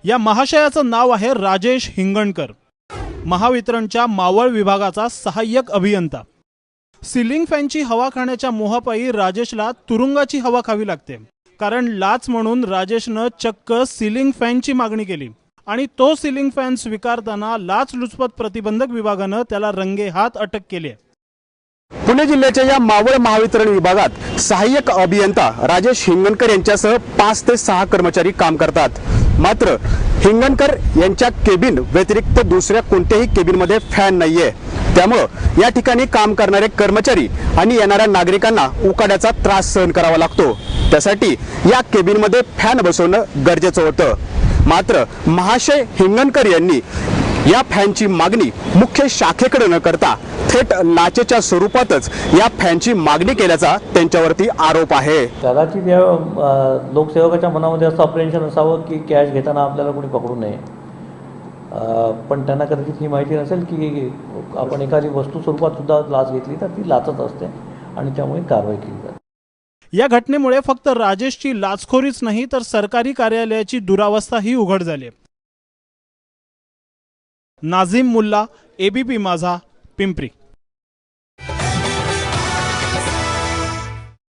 या महाशयाचं नाव आहे राजेश हिंगणकर, महावितरणच्या मावळ विभागाचा सहाय्यक अभियंता। सिलिंग फॅनची हवा खाण्याच्या मोहापायी राजेशला तुरुंगाची हवा खावी लागते, कारण लाच म्हणून राजेशनं चक्क सिलिंग फॅनची मागणी केली आणि तो सिलिंग फॅन स्वीकारताना लाचलुचपत प्रतिबंधक विभागानं त्याला रंगेहात अटक केली। पुणे जिल्ह्याच्या या मावळ महावितरण विभागात सहाय्यक अभियंता राजेश हिंगणकर यांच्यासह 5 ते 6 कर्मचारी काम करतात। मात्र हिंगणकर यांच्या केबिन व्यतिरिक्त दुसऱ्या कोणत्याही केबिनमध्ये फॅन नाहीये, त्यामुळे या ठिकाणी काम करणारे कर्मचारी आणि येणाऱ्या नागरिकांना उकाड्याचा त्रास सहन करावा लागतो। त्यासाठी या केबिनमध्ये फॅन बसवणं गरजेचं होतं। मात्र महाशय हिंगणकर यांनी या फॅनची मागणी मुख्य शाखेकडे न करता थेट लाचेच्या स्वरूपातच या फॅनची मागणी केल्याचा त्यांच्यावरती आरोप आहे। कदाचित या लोकसेवकाच्या मनामध्ये असं अप्रेन्शन असावं की कॅश घेताना आपल्याला कोणी पकडू नये, पण त्यांना कदाचित ही माहिती नसेल की आपण एखादी वस्तू स्वरूपात सुद्धा लाच घेतली तर ती लाचच असते आणि त्यामुळे कारवाई केली जाते। या घटनेमुळे फक्त राजेशची लाचखोरीच नाही तर सरकारी कार्यालयाची दुरावस्थाही उघड झाली। नाझीम मुल्ला, एबीपी माझा, पिंपरी।